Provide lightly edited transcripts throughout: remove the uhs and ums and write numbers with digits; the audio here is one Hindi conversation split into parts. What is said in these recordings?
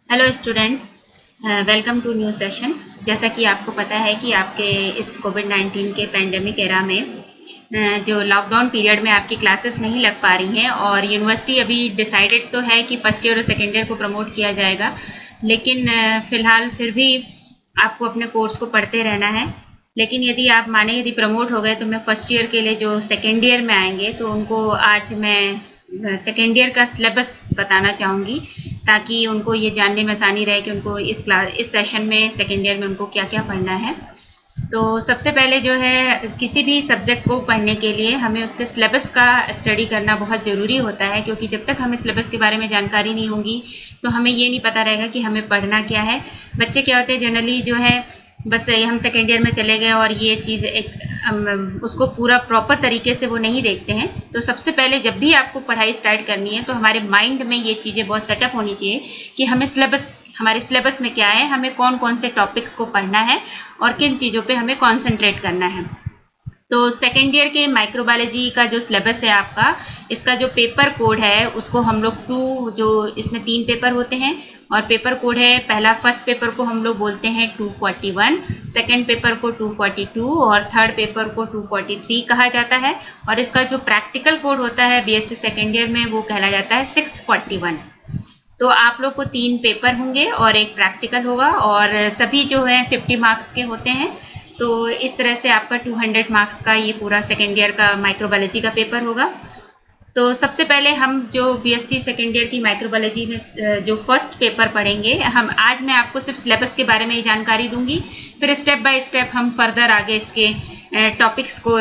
Hello student, welcome to new session. जैसा कि आपको पता है कि आपके इस कोविड-19 के पेंडेमिक एरा में जो लॉकडाउन पीरियड में आपकी क्लासेस नहीं लग पा रही हैं और यूनिवर्सिटी अभी डिसाइडेड तो है कि फर्स्ट ईयर और सेकेंड ईयर को प्रमोट किया जाएगा, लेकिन फिलहाल फिर भी आपको अपने कोर्स को पढ़ते रहना है। लेकिन यदि आप माने यदि प्रमोट हो गए तो मैं फर्स्ट ईयर के लिए जो सेकेंड ईयर में आएंगे तो उनको आज मैं सेकेंड ईयर का सिलेबस बताना चाहूँगी, ताकि उनको ये जानने में आसानी रहे कि उनको इस सेशन में सेकेंड ईयर में उनको क्या क्या पढ़ना है। तो सबसे पहले जो है किसी भी सब्जेक्ट को पढ़ने के लिए हमें उसके सिलेबस का स्टडी करना बहुत ज़रूरी होता है, क्योंकि जब तक हमें सिलेबस के बारे में जानकारी नहीं होगी तो हमें ये नहीं पता रहेगा कि हमें पढ़ना क्या है। बच्चे क्या होते हैं जनरली जो है बस हम सेकेंड ईयर में चले गए और ये चीज़ उसको पूरा प्रॉपर तरीके से वो नहीं देखते हैं। तो सबसे पहले जब भी आपको पढ़ाई स्टार्ट करनी है तो हमारे माइंड में ये चीज़ें बहुत सेटअप होनी चाहिए कि हमारे सिलेबस में क्या है, हमें कौन कौन से टॉपिक्स को पढ़ना है और किन चीज़ों पे हमें कॉन्सेंट्रेट करना है। तो सेकेंड ईयर के माइक्रोबायोलॉजी का जो सिलेबस है आपका, इसका जो पेपर कोड है उसको हम लोग जो इसमें 3 पेपर होते हैं और पेपर कोड है पहला फर्स्ट पेपर को हम लोग बोलते हैं 241, सेकेंड पेपर को 242 और थर्ड पेपर को 243 कहा जाता है। और इसका जो प्रैक्टिकल कोड होता है बीएससी सेकेंड ईयर में वो कहला जाता है 641। तो आप लोग को 3 पेपर होंगे और एक प्रैक्टिकल होगा और सभी जो है 50 मार्क्स के होते हैं। तो इस तरह से आपका 200 मार्क्स का ये पूरा सेकेंड ईयर का माइक्रोबायोलॉजी का पेपर होगा। तो सबसे पहले हम जो बीएससी सेकेंड ईयर की माइक्रोबायोलॉजी में जो फर्स्ट पेपर पढ़ेंगे, आज मैं आपको सिर्फ सिलेबस के बारे में ही जानकारी दूंगी, फिर स्टेप बाय स्टेप हम फर्दर आगे इसके टॉपिक्स को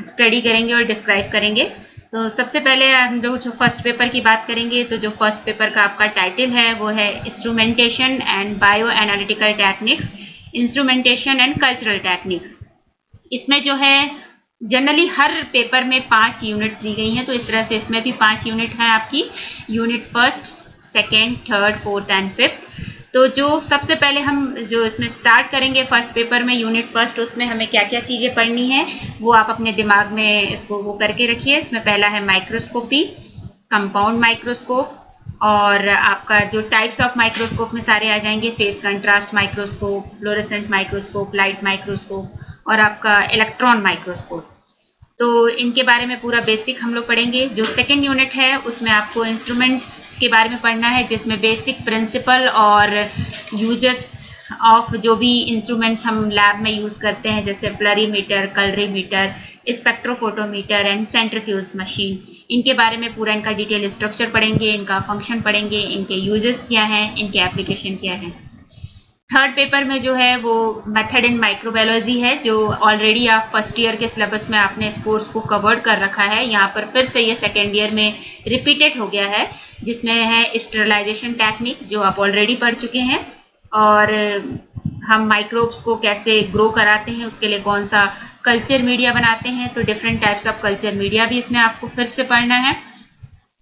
स्टडी करेंगे और डिस्क्राइब करेंगे। तो सबसे पहले हम लोग जो फर्स्ट पेपर की बात करेंगे, तो जो फर्स्ट पेपर का आपका टाइटल है वो है instrumentation and bio analytical techniques, instrumentation and cultural techniques. इसमें जो है जनरली हर पेपर में 5 यूनिट्स दी गई हैं, तो इस तरह से इसमें भी 5 यूनिट हैं आपकी, unit first, second, third, fourth and fifth. तो जो सबसे पहले हम जो इसमें स्टार्ट करेंगे फर्स्ट पेपर में यूनिट फर्स्ट, उसमें हमें क्या क्या चीज़ें पढ़नी है वो आप अपने दिमाग में इसको वो करके रखिए। इसमें पहला है माइक्रोस्कोपी, कंपाउंड माइक्रोस्कोप, और आपका जो टाइप्स ऑफ माइक्रोस्कोप में सारे आ जाएंगे, face contrast microscope, fluorescent microscope, light microscope और आपका इलेक्ट्रॉन माइक्रोस्कोप। तो इनके बारे में पूरा बेसिक हम लोग पढ़ेंगे। जो सेकेंड यूनिट है उसमें आपको इंस्ट्रूमेंट्स के बारे में पढ़ना है, जिसमें बेसिक प्रिंसिपल और यूजेस ऑफ जो भी इंस्ट्रूमेंट्स हम लैब में यूज़ करते हैं, जैसे polarimeter, colorimeter, spectrophotometer and centrifuge machine, इनके बारे में पूरा इनका डिटेल स्ट्रक्चर पढ़ेंगे, इनका फंक्शन पढ़ेंगे, इनके यूजेस क्या हैं, इनके एप्लीकेशन क्या है। थर्ड पेपर में जो है वो मेथड इन माइक्रोबायोलॉजी है, जो ऑलरेडी आप फर्स्ट ईयर के सिलेबस में आपने इस कोर्स को कवर्ड कर रखा है। यहाँ पर फिर से ये सेकेंड ईयर में रिपीटेड हो गया है, जिसमें है स्टेरिलाइजेशन टेक्निक जो आप ऑलरेडी पढ़ चुके हैं, और हम माइक्रोब्स को कैसे ग्रो कराते हैं, उसके लिए कौन सा कल्चर मीडिया बनाते हैं, तो different types of culture media भी इसमें आपको फिर से पढ़ना है।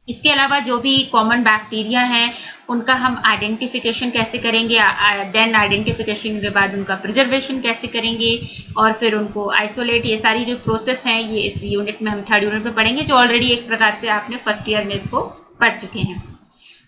इसके अलावा जो भी कॉमन बैक्टीरिया हैं उनका हम आइडेंटिफिकेशन कैसे करेंगे, देन आइडेंटिफिकेशन के बाद उनका प्रिजर्वेशन कैसे करेंगे और फिर उनको आइसोलेट, ये सारी जो प्रोसेस हैं ये इस यूनिट में हम थर्ड यूनिट में पढ़ेंगे, जो ऑलरेडी एक प्रकार से आपने फर्स्ट ईयर में इसको पढ़ चुके हैं।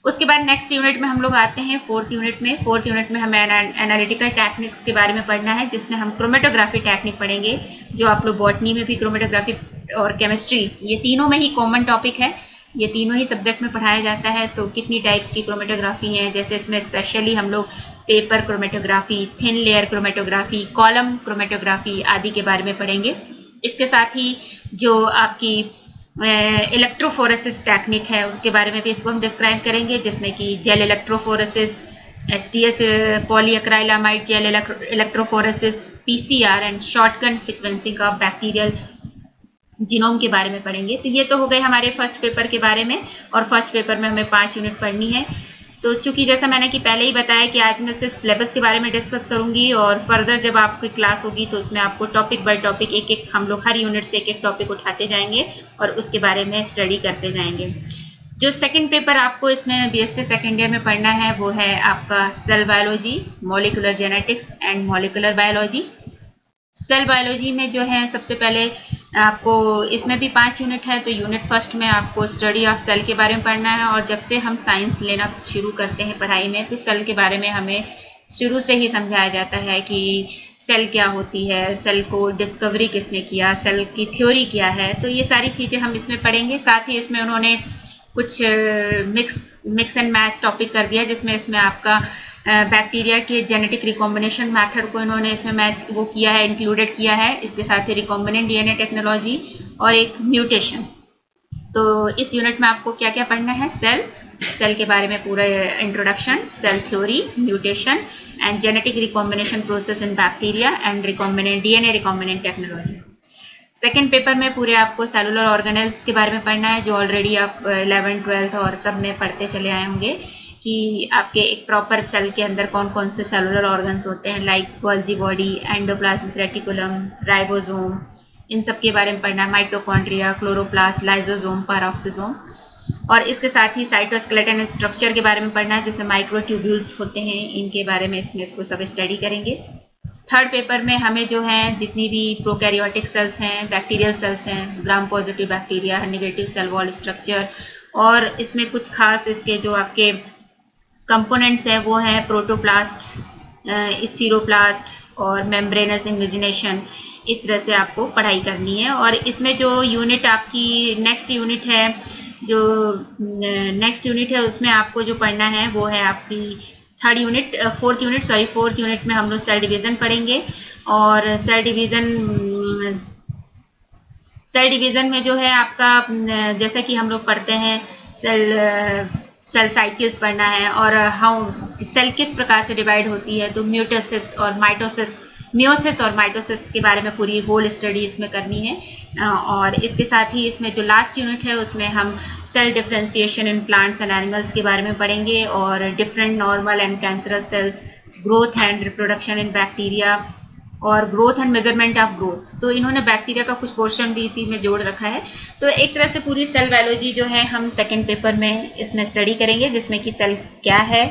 उसके बाद नेक्स्ट यूनिट में हम लोग आते हैं फोर्थ यूनिट में। फोर्थ यूनिट में हमें एनालिटिकल टेक्निक्स के बारे में पढ़ना है, जिसमें हम क्रोमेटोग्राफी टेक्निक पढ़ेंगे, जो आप लोग बॉटनी में भी क्रोमेटोग्राफी और केमिस्ट्री, ये तीनों में ही कॉमन टॉपिक है, ये तीनों ही सब्जेक्ट में पढ़ाया जाता है। तो कितनी टाइप्स की क्रोमेटोग्राफी है, जैसे इसमें स्पेशली हम लोग paper chromatography, thin layer chromatography, column chromatography आदि के बारे में पढ़ेंगे। इसके साथ ही जो आपकी इलेक्ट्रोफोरेसिस टेक्निक है उसके बारे में भी इसको हम डिस्क्राइब करेंगे, जिसमें कि gel electrophoresis, STS polyacrylamide gel electrophoresis, PCR and shortcut sequencing of bacterial genome के बारे में पढ़ेंगे। तो ये तो हो गए हमारे फर्स्ट पेपर के बारे में, और फर्स्ट पेपर में हमें 5 यूनिट पढ़नी है। तो चूंकि जैसा मैंने कि पहले ही बताया कि आज मैं सिर्फ सिलेबस के बारे में डिस्कस करूंगी, और फर्दर जब आपकी क्लास होगी तो उसमें आपको टॉपिक बाय टॉपिक एक एक हम लोग हर यूनिट से एक एक टॉपिक उठाते जाएंगे और उसके बारे में स्टडी करते जाएंगे। जो सेकंड पेपर आपको इसमें बीएससी सेकेंड ईयर में पढ़ना है वो है आपका cell biology, molecular genetics and molecular biology. Cell biology में जो है सबसे पहले आपको इसमें भी 5 यूनिट है, तो यूनिट फर्स्ट में आपको स्टडी ऑफ सेल के बारे में पढ़ना है। और जब से हम साइंस लेना शुरू करते हैं पढ़ाई में, तो सेल के बारे में हमें शुरू से ही समझाया जाता है कि सेल क्या होती है, सेल को डिस्कवरी किसने किया, सेल की थ्योरी क्या है। तो ये सारी चीज़ें हम इसमें पढ़ेंगे। साथ ही इसमें उन्होंने कुछ मिक्स एंड मैच टॉपिक कर दिया, जिसमें इसमें आपका बैक्टीरिया के जेनेटिक रिकॉम्बिनेशन मेथड को इन्होंने इसमें मैच वो किया है, इंक्लूडेड किया है। इसके साथ ही रिकॉम्बिनेंट डीएनए टेक्नोलॉजी और एक म्यूटेशन। तो इस यूनिट में आपको क्या क्या पढ़ना है? सेल के बारे में पूरा introduction, cell theory, mutation and genetic recombination process in bacteria and recombinant DNA recombinant technology. Second paper में पूरे आपको सेलुलर ऑर्गेनेल्स के बारे में पढ़ना है, जो ऑलरेडी आप 11th 12th और सब में पढ़ते चले आए होंगे कि आपके एक प्रॉपर सेल के अंदर कौन कौन से सेलुलर ऑर्गन्स होते हैं, like Golgi body, endoplasmic reticulum, ribosome, इन सब के बारे में पढ़ना है। Mitochondria, chloroplast, lysosome, peroxisome. और इसके साथ ही साइटोस्केलेटन स्ट्रक्चर के बारे में पढ़ना है, जिसमें माइक्रोट्यूब्यूल्स होते हैं, इनके बारे में इसमें इसको सब स्टडी करेंगे। थर्ड पेपर में हमें जो है जितनी भी प्रोकैरियोटिक सेल्स हैं, बैक्टीरियल सेल्स हैं, gram positive bacteria, negative cell wall structure, और इसमें कुछ खास इसके जो आपके कंपोनेंट्स हैं वो हैं प्रोटोप्लास्ट, स्फीरोप्लास्ट और मेम्ब्रेनस इन्विजिनेशन। इस तरह से आपको पढ़ाई करनी है। और इसमें जो यूनिट आपकी नेक्स्ट यूनिट है, जो नेक्स्ट यूनिट है उसमें आपको जो पढ़ना है वो है आपकी फोर्थ यूनिट में हम लोग सेल डिवीजन पढ़ेंगे। और सेल डिवीजन में जो है आपका जैसा कि हम लोग पढ़ते हैं सेल साइकिल्स पढ़ना है, और हाउ सेल किस प्रकार से डिवाइड होती है। तो म्यूटोसिस और माइटोसिस, मियोसिस और माइटोसिस के बारे में पूरी होल स्टडी इसमें करनी है। और इसके साथ ही इसमें जो लास्ट यूनिट है उसमें हम cell differentiation in plants and animals के बारे में पढ़ेंगे, और different normal and cancerous cells, growth and reproduction in bacteria, और growth and measurement of growth. तो इन्होंने बैक्टीरिया का कुछ पोर्शन भी इसी में जोड़ रखा है। तो एक तरह से पूरी सेल बायोलॉजी जो है हम सेकेंड पेपर में इसमें स्टडी करेंगे, जिसमें कि सेल क्या है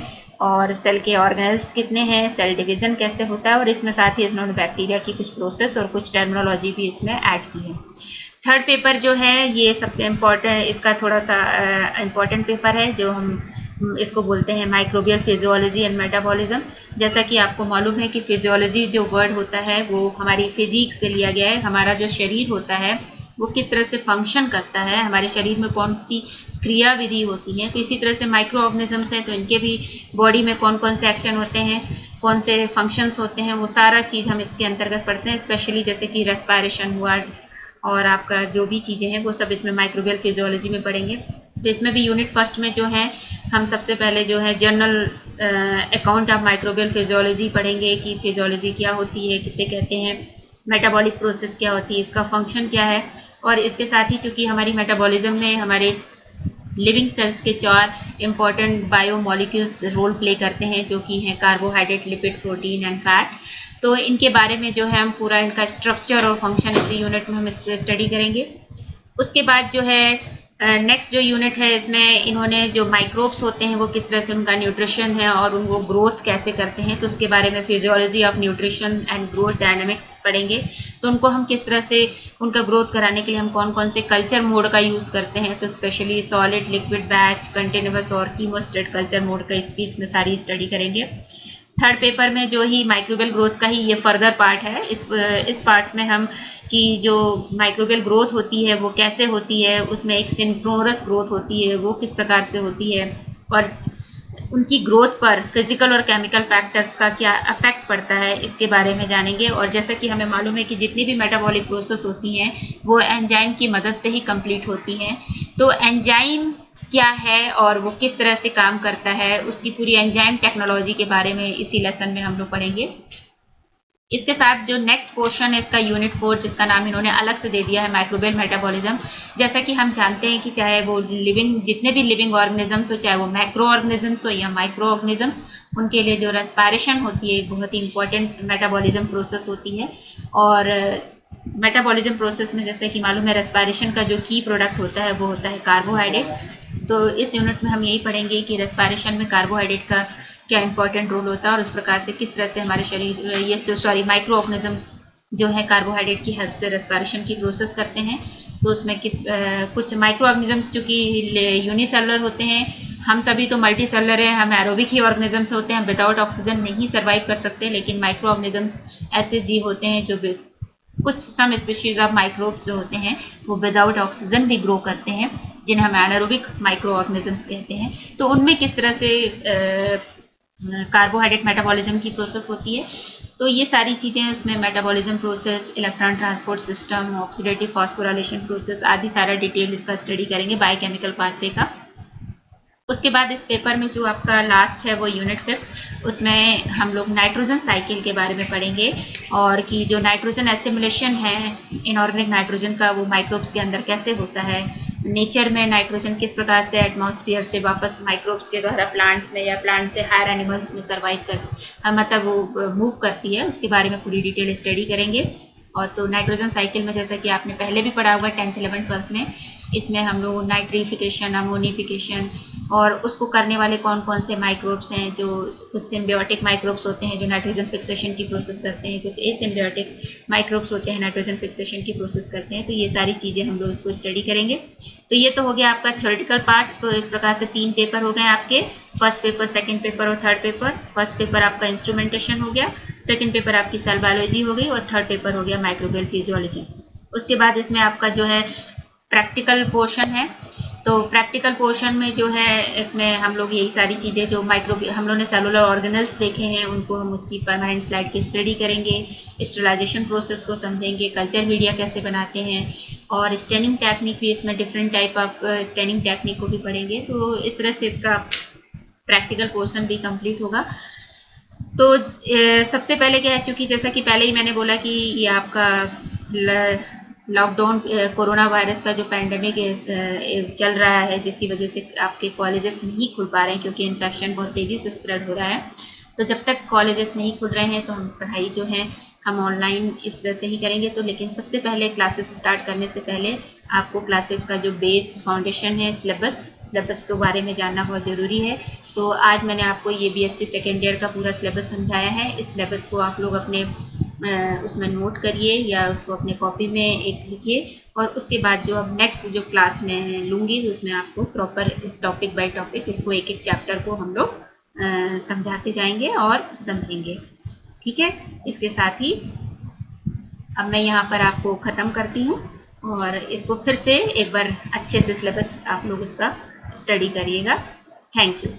और सेल के ऑर्गेनेल्स कितने हैं, सेल डिवीजन कैसे होता है, और इसमें साथ ही इन्होंने बैक्टीरिया की कुछ प्रोसेस और कुछ टर्मिनोलॉजी भी इसमें ऐड की है। थर्ड पेपर जो है ये सबसे इम्पोर्टेंट, इसका थोड़ा सा इम्पोर्टेंट पेपर है, जो हम इसको बोलते हैं माइक्रोबियल फिजियोलॉजी एंड मेटाबॉलिज्म। जैसा कि आपको मालूम है कि फिजियोलॉजी जो वर्ड होता है वो हमारी फिजिक्स से लिया गया है। हमारा जो शरीर होता है वो किस तरह से फंक्शन करता है, हमारे शरीर में कौन सी क्रिया विधि होती है। तो इसी तरह से माइक्रो ऑर्गेनिजम्स हैं, तो इनके भी बॉडी में कौन कौन से एक्शन होते हैं, कौन से फंक्शंस होते हैं, वो सारा चीज़ हम इसके अंतर्गत पढ़ते हैं। स्पेशली जैसे कि रेस्पायरेशन हुआ और आपका जो भी चीज़ें हैं वो सब इसमें माइक्रोबियल फिजियोलॉजी में पढ़ेंगे। तो इसमें भी यूनिट फर्स्ट में जो है हम सबसे पहले जो है general account of microbial physiology पढ़ेंगे कि फिजियोलॉजी क्या होती है, किसे कहते हैं, मेटाबॉलिक प्रोसेस क्या होती है, इसका फंक्शन क्या है। और इसके साथ ही चूँकि हमारी मेटाबॉलिज्म में हमारे लिविंग सेल्स के 4 इंपॉर्टेंट बायोमोलिक्यूल्स रोल प्ले करते हैं, जो कि हैं carbohydrate, lipid, protein and fat. तो इनके बारे में जो है हम पूरा इनका स्ट्रक्चर और फंक्शन इसी यूनिट में हम स्टडी करेंगे। उसके बाद जो है नेक्स्ट जो यूनिट है इसमें इन्होंने जो माइक्रोब्स होते हैं वो किस तरह से उनका न्यूट्रिशन है और उनको ग्रोथ कैसे करते हैं, तो उसके बारे में physiology of nutrition and growth dynamics पढ़ेंगे। तो उनको हम किस तरह से उनका ग्रोथ कराने के लिए हम कौन कौन से कल्चर मोड का यूज़ करते हैं, तो specially solid, liquid, batch, continuous और कीमोस्टेट कल्चर मोड का इसमें सारी स्टडी करेंगे। थर्ड पेपर में जो ही माइक्रोबियल ग्रोथ का ही ये फर्दर पार्ट है, इस पार्ट्स में हम कि जो माइक्रोबियल ग्रोथ होती है वो कैसे होती है, उसमें एक सिंक्रोनस ग्रोथ होती है वो किस प्रकार से होती है, और उनकी ग्रोथ पर फिजिकल और केमिकल फैक्टर्स का क्या इफेक्ट पड़ता है, इसके बारे में जानेंगे। और जैसा कि हमें मालूम है कि जितनी भी मेटाबॉलिक प्रोसेस होती हैं वो एंजाइम की मदद से ही कंप्लीट होती हैं। तो एंजाइम क्या है और वो किस तरह से काम करता है, उसकी पूरी एंजाइम टेक्नोलॉजी के बारे में इसी लेसन में हम लोग पढ़ेंगे। इसके साथ जो नेक्स्ट पोर्शन है इसका यूनिट 4, जिसका नाम इन्होंने अलग से दे दिया है माइक्रोबियल मेटाबॉलिज्म। जैसा कि हम जानते हैं कि चाहे वो जितने भी लिविंग ऑर्गेनिजम्स हो, चाहे वो मैक्रो ऑर्गेनिजम्स हो या माइक्रो ऑर्गेनिजम्स, उनके लिए जो रेस्पायरेशन होती है एक बहुत ही इंपॉर्टेंट मेटाबॉलिज्म प्रोसेस होती है। और मेटाबॉलिज्म प्रोसेस में जैसे कि मालूम है रेस्पायरेशन का जो की प्रोडक्ट होता है वो होता है कार्बोहाइड्रेट। तो इस यूनिट में हम यही पढ़ेंगे कि रेस्पायरेशन में कार्बोहाइड्रेट का क्या इंपॉर्टेंट रोल होता है और उस प्रकार से किस तरह से हमारे शरीर माइक्रो ऑर्गेनिजम्स जो है कार्बोहाइड्रेट की हेल्प से रेस्पिरेशन की प्रोसेस करते हैं। तो उसमें कुछ माइक्रो ऑर्गेनिजम्स जो कि यूनिसेलुलर होते हैं, हम सभी तो मल्टी सेलुलर है, हम एरोबिक ही ऑर्गेनिजम्स होते हैं, विदाउट ऑक्सीजन नहीं सर्वाइव कर सकते। लेकिन माइक्रो ऑर्गेनिजम्स ऐसे जीव होते हैं जो कुछ सम स्पीशीज ऑफ माइक्रोब्स जो होते हैं वो विदाउट ऑक्सीजन भी ग्रो करते हैं, जिन्हें हम एनारोबिक माइक्रो ऑर्गेनिजम्स कहते हैं। तो उनमें किस तरह से कार्बोहाइड्रेट मेटाबॉलिज्म की प्रोसेस होती है, तो ये सारी चीज़ें उसमें metabolism process, electron transport system, oxidative phosphorylation process आदि सारा डिटेल इसका स्टडी करेंगे, बायोकेमिकल पाथवे का। उसके बाद इस पेपर में जो आपका लास्ट है वो यूनिट 5, उसमें हम लोग नाइट्रोजन साइकिल के बारे में पढ़ेंगे, और कि जो नाइट्रोजन एसिमुलेशन है इनऑर्गेनिक नाइट्रोजन का, वो माइक्रोब्स के अंदर कैसे होता है, नेचर में नाइट्रोजन किस प्रकार से एटमॉस्फेयर से वापस माइक्रोब्स के द्वारा प्लांट्स में या प्लांट से हायर एनिमल्स में सर्वाइव कर मतलब वो मूव करती है, उसके बारे में पूरी डिटेल स्टडी करेंगे। और तो नाइट्रोजन साइकिल में जैसा कि आपने पहले भी पढ़ा होगा 10th 11th 12th में, इसमें हम लोग नाइट्रीफिकेशन, अमोनिफिकेशन और उसको करने वाले कौन कौन से माइक्रोब्स हैं, जो कुछ सिम्बियोटिक माइक्रोब्स होते हैं जो नाइट्रोजन फिक्सेशन की प्रोसेस करते हैं, कुछ एसिम्बियोटिक माइक्रोब्स होते हैं नाइट्रोजन फिक्सेशन की प्रोसेस करते हैं। तो ये सारी चीज़ें हम लोग इसको स्टडी करेंगे। तो ये तो हो गया आपका थ्योरेटिकल पार्ट्स। तो इस प्रकार से 3 पेपर हो गए आपके, फर्स्ट पेपर, सेकंड पेपर और थर्ड पेपर। फर्स्ट पेपर आपका इंस्ट्रूमेंटेशन हो गया, सेकंड पेपर आपकी सेल बायोलॉजी हो गई और थर्ड पेपर हो गया माइक्रोबियल फिजियोलॉजी। उसके बाद इसमें आपका जो है प्रैक्टिकल पोर्शन है। तो प्रैक्टिकल पोर्शन में जो है इसमें हम लोग यही सारी चीज़ें जो हम लोगों ने सेलुलर ऑर्गेनल्स देखे हैं उनको हम उसकी परमानेंट स्लाइड की स्टडी करेंगे, स्टेरिलाइजेशन प्रोसेस को समझेंगे, कल्चर मीडिया कैसे बनाते हैं, और स्टेनिंग टेक्निक भी, इसमें different type of staining technique को भी पढ़ेंगे। तो इस तरह से इसका प्रैक्टिकल पोर्शन भी कंप्लीट होगा। तो सबसे पहले क्या है, चूँकि जैसा कि पहले ही मैंने बोला कि ये आपका लॉकडाउन, कोरोना वायरस का जो पैंडेमिक चल रहा है, जिसकी वजह से आपके कॉलेजेस नहीं खुल पा रहे हैं क्योंकि इन्फेक्शन बहुत तेज़ी से स्प्रेड हो रहा है। तो जब तक कॉलेजेस नहीं खुल रहे हैं तो हम पढ़ाई जो है हम ऑनलाइन इस तरह से ही करेंगे। तो लेकिन सबसे पहले क्लासेस स्टार्ट करने से पहले आपको क्लासेस का जो बेस फाउंडेशन है, सिलेबस के बारे में जानना बहुत ज़रूरी है। तो आज मैंने आपको ये BSc सेकेंड ईयर का पूरा सिलेबस समझाया है। इस सिलेबस को आप लोग अपने उसमें नोट करिए या उसको अपने कॉपी में एक लिखिए, और उसके बाद जो अब नेक्स्ट जो क्लास में लूँगी उसमें आपको प्रॉपर टॉपिक बाय टॉपिक इसको एक एक चैप्टर को हम लोग समझाते जाएंगे और समझेंगे। ठीक है, इसके साथ ही अब मैं यहाँ पर आपको ख़त्म करती हूँ, और इसको फिर से एक बार अच्छे से सिलेबस आप लोग इसका स्टडी करिएगा। Thank you.